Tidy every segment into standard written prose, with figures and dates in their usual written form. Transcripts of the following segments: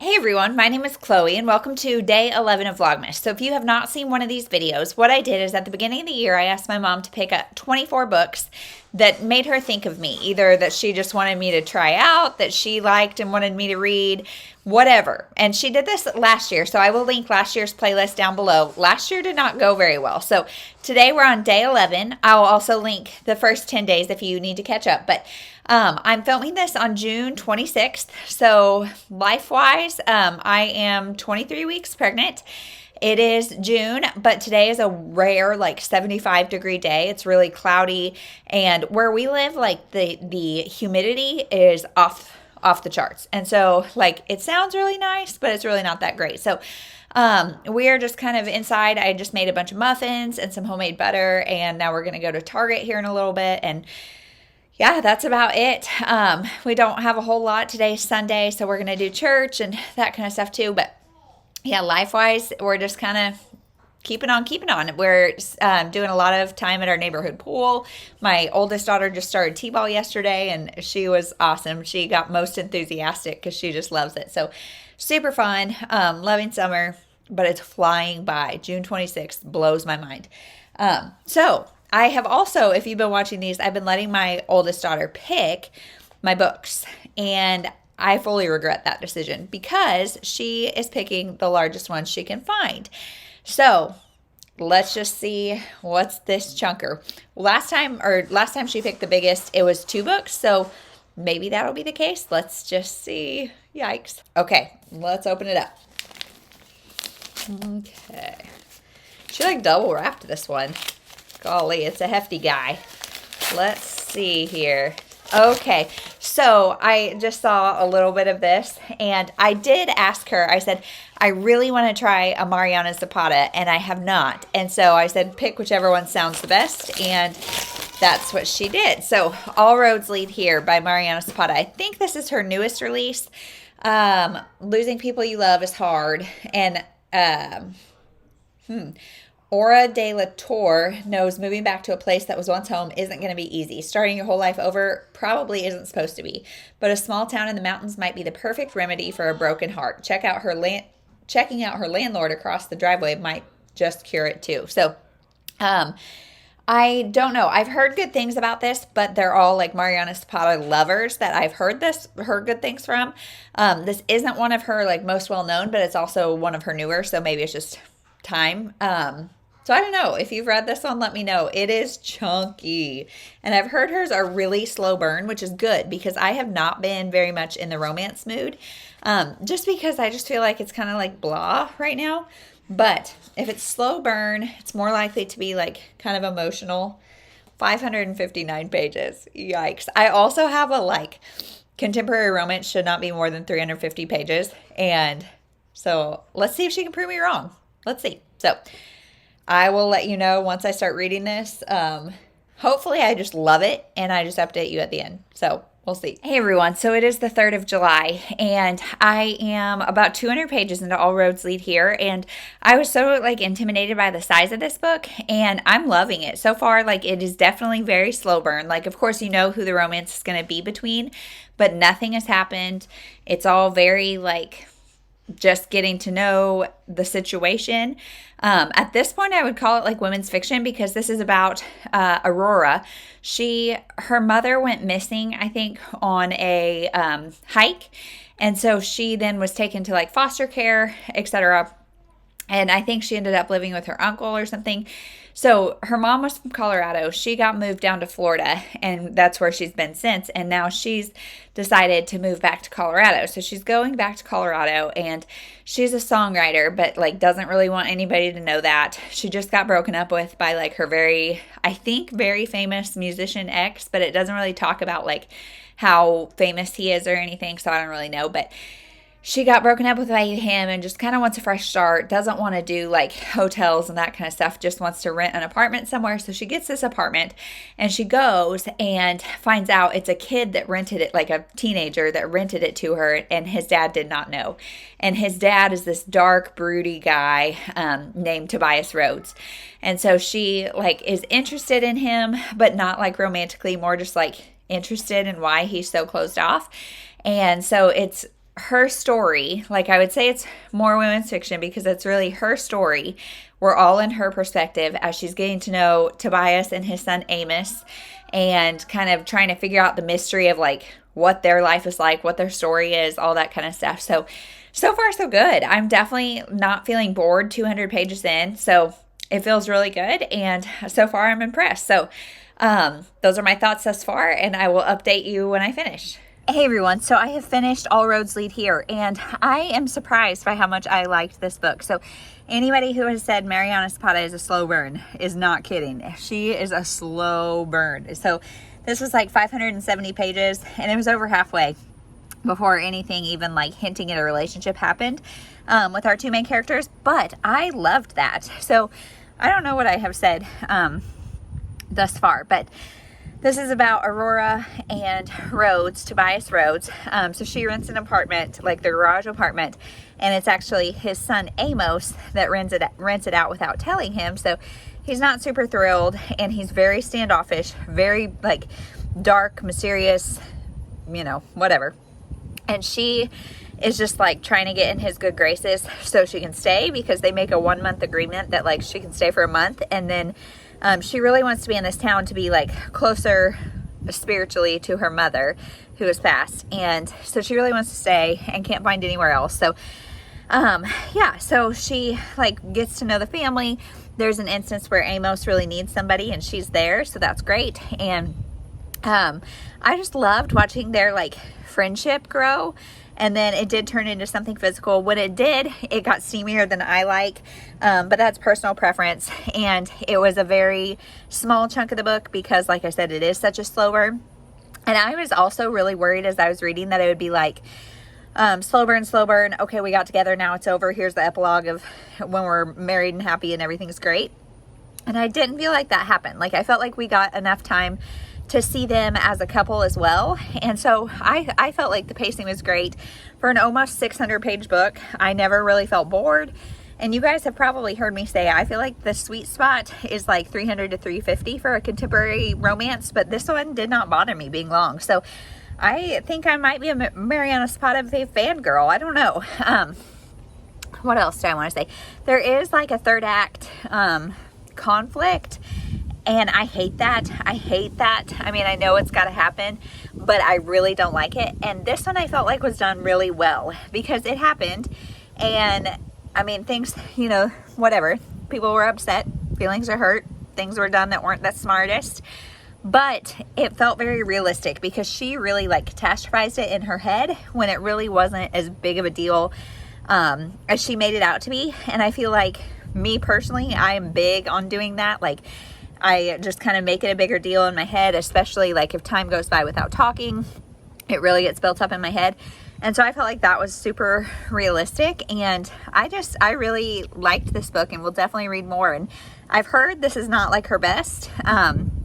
Hey everyone, my name is Chloe and welcome to day 11 of Vlogmas. So if you have not seen one of these videos, what I did is at the beginning of the year, I asked my mom to pick up 24 books that made her think of me. Either that she just wanted me to try out, that she liked and wanted me to read, whatever. And she did this last year, so I will link last year's playlist down below. Last year did not go very well. So today we're on day 11. I will also link the first 10 days if you need to catch up. But I'm filming this on June 26th. So life-wise, I am 23 weeks pregnant. It is June, but today is a rare 75-degree day. It's really cloudy, and where we live, the humidity is off the charts. And so it sounds really nice, but it's really not that great. So we are just kind of inside. I just made a bunch of muffins and some homemade butter, and now we're going to go to Target here in a little bit. And yeah, that's about it. We don't have a whole lot. Today's Sunday, so we're going to do church and that kind of stuff too. But yeah, life-wise, we're just kind of keeping on. We're doing a lot of time at our neighborhood pool. My oldest daughter just started t-ball yesterday, and she was awesome. She got most enthusiastic because she just loves it. So super fun, loving summer, but it's flying by. June 26th blows my mind. So I have also, if you've been watching these, I've been letting my oldest daughter pick my books, and I fully regret that decision because she is picking the largest ones she can find. So let's just see what's this chunker. Last time she picked the biggest, it was 2 books. So maybe that'll be the case. Let's just see. Yikes. Okay, let's open it up. Okay. She double wrapped this one. Golly, it's a hefty guy. Let's see here. Okay, so I just saw a little bit of this, and I did ask her, I said, I really want to try a Mariana Zapata, and I have not. And so I said, pick whichever one sounds the best, and that's what she did. So All Roads Lead Here by Mariana Zapata. I think this is her newest release. Losing People You Love is hard, and Aura de la Tour knows moving back to a place that was once home isn't going to be easy. Starting your whole life over probably isn't supposed to be. But a small town in the mountains might be the perfect remedy for a broken heart. Checking out her landlord across the driveway might just cure it too. So, I don't know. I've heard good things about this, but they're all Mariana Zapata lovers that I've heard good things from. This isn't one of her most well known, but it's also one of her newer. So maybe it's just time. So I don't know. If you've read this one, let me know. It is chunky. And I've heard hers are really slow burn, which is good because I have not been very much in the romance mood. Just because I just feel like it's kind of blah right now. But if it's slow burn, it's more likely to be kind of emotional. 559 pages. Yikes. I also have a contemporary romance should not be more than 350 pages. And so let's see if she can prove me wrong. Let's see. So I will let you know once I start reading this. Hopefully I just love it and I just update you at the end. So we'll see. Hey everyone. So it is the 3rd of July and I am about 200 pages into All Roads Lead Here. And I was so intimidated by the size of this book and I'm loving it. So far, it is definitely very slow burn. Of course, you know who the romance is going to be between, but nothing has happened. It's all very just getting to know the situation. At this point, I would call it women's fiction because this is about Aurora. Her mother went missing, I think, on a hike. And so she then was taken to foster care, etc. And I think she ended up living with her uncle or something. So her mom was from Colorado. She got moved down to Florida, and that's where she's been since. And now she's decided to move back to Colorado. So she's going back to Colorado, and she's a songwriter, but doesn't really want anybody to know that. She just got broken up with by her very famous musician ex, but it doesn't really talk about how famous he is or anything. So I don't really know, but she got broken up with by him and just kind of wants a fresh start, doesn't want to do hotels and that kind of stuff, just wants to rent an apartment somewhere. So she gets this apartment and she goes and finds out it's a kid that rented it, a teenager that rented it to her, and his dad did not know. And his dad is this dark, broody guy named Tobias Rhodes. And so she is interested in him, but not romantically, more just interested in why he's so closed off. And so it's her story. Like, I would say it's more women's fiction because it's really her story. We're all in her perspective as she's getting to know Tobias and his son Amos, and kind of trying to figure out the mystery of like what their life is like, what their story is, all that kind of stuff. So far so good. I'm definitely not feeling bored 200 pages in. So it feels really good, and so far I'm impressed. So those are my thoughts thus far, and I will update you when I finish. Hey everyone, so I have finished All Roads Lead Here, and I am surprised by how much I liked this book. So anybody who has said Mariana Zapata is a slow burn is not kidding. She is a slow burn. So this was like 570 pages, and it was over halfway before anything even like hinting at a relationship happened with our two main characters, but I loved that. So I don't know what I have said thus far, but this is about Aurora and Rhodes, Tobias Rhodes. So she rents an apartment, like the garage apartment, and it's actually his son Amos that rents it out without telling him. So he's not super thrilled, and he's very standoffish, very like dark, mysterious, whatever. And she is just like trying to get in his good graces so she can stay, because they make a 1-month agreement that like she can stay for a month, and then she really wants to be in this town to be like closer spiritually to her mother who has passed, and so she really wants to stay and can't find anywhere else. So yeah, so she like gets to know the family. There's an instance where Amos really needs somebody and she's there, so that's great. And I just loved watching their like friendship grow, and then it did turn into something physical. When it did, it got steamier than I like, but that's personal preference, and it was a very small chunk of the book because, like I said, it is such a slow burn. And I was also really worried as I was reading that it would be like slow burn, okay, we got together, now it's over, here's the epilogue of when we're married and happy and everything's great. And I didn't feel like that happened. Like, I felt like we got enough time to see them as a couple as well. And so I felt like the pacing was great. For an almost 600 page book, I never really felt bored. And you guys have probably heard me say, I feel like the sweet spot is like 300 to 350 for a contemporary romance, but this one did not bother me being long. So I think I might be a Mariana Zapata fangirl. I don't know. What else do I want to say? There is like a third act conflict, and I hate that. I mean, I know it's got to happen, but I really don't like it. And this one I felt like was done really well because it happened. And I mean, things, whatever. People were upset. Feelings are hurt. Things were done that weren't the smartest. But it felt very realistic because she really like catastrophized it in her head when it really wasn't as big of a deal as she made it out to be. And I feel like, me personally, I am big on doing that. Like, I just kind of make it a bigger deal in my head, especially like if time goes by without talking, it really gets built up in my head. And so I felt like that was super realistic, and I really liked this book and will definitely read more. And I've heard this is not like her best.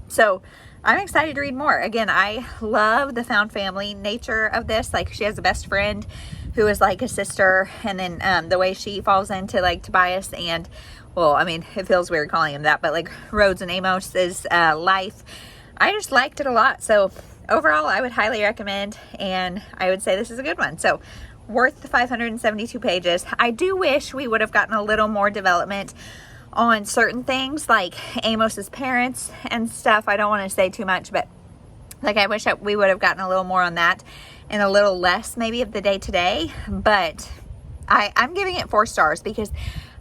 So I'm excited to read more. Again, I love the found family nature of this. Like, she has a best friend who is like a sister, and then the way she falls into like Tobias and, well, I mean, it feels weird calling him that, but like Rhodes and Amos's life. I just liked it a lot. So overall, I would highly recommend, and I would say this is a good one. So worth the 572 pages. I do wish we would have gotten a little more development on certain things like Amos's parents and stuff. I don't want to say too much, but like, I wish we would have gotten a little more on that and a little less maybe of the day-to-day. But I'm giving it 4 stars because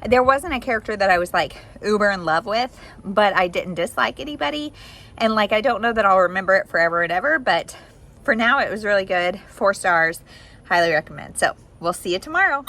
there wasn't a character that I was like uber in love with, but I didn't dislike anybody. And like, I don't know that I'll remember it forever and ever, but for now it was really good. 4 stars, highly recommend. So we'll see you tomorrow.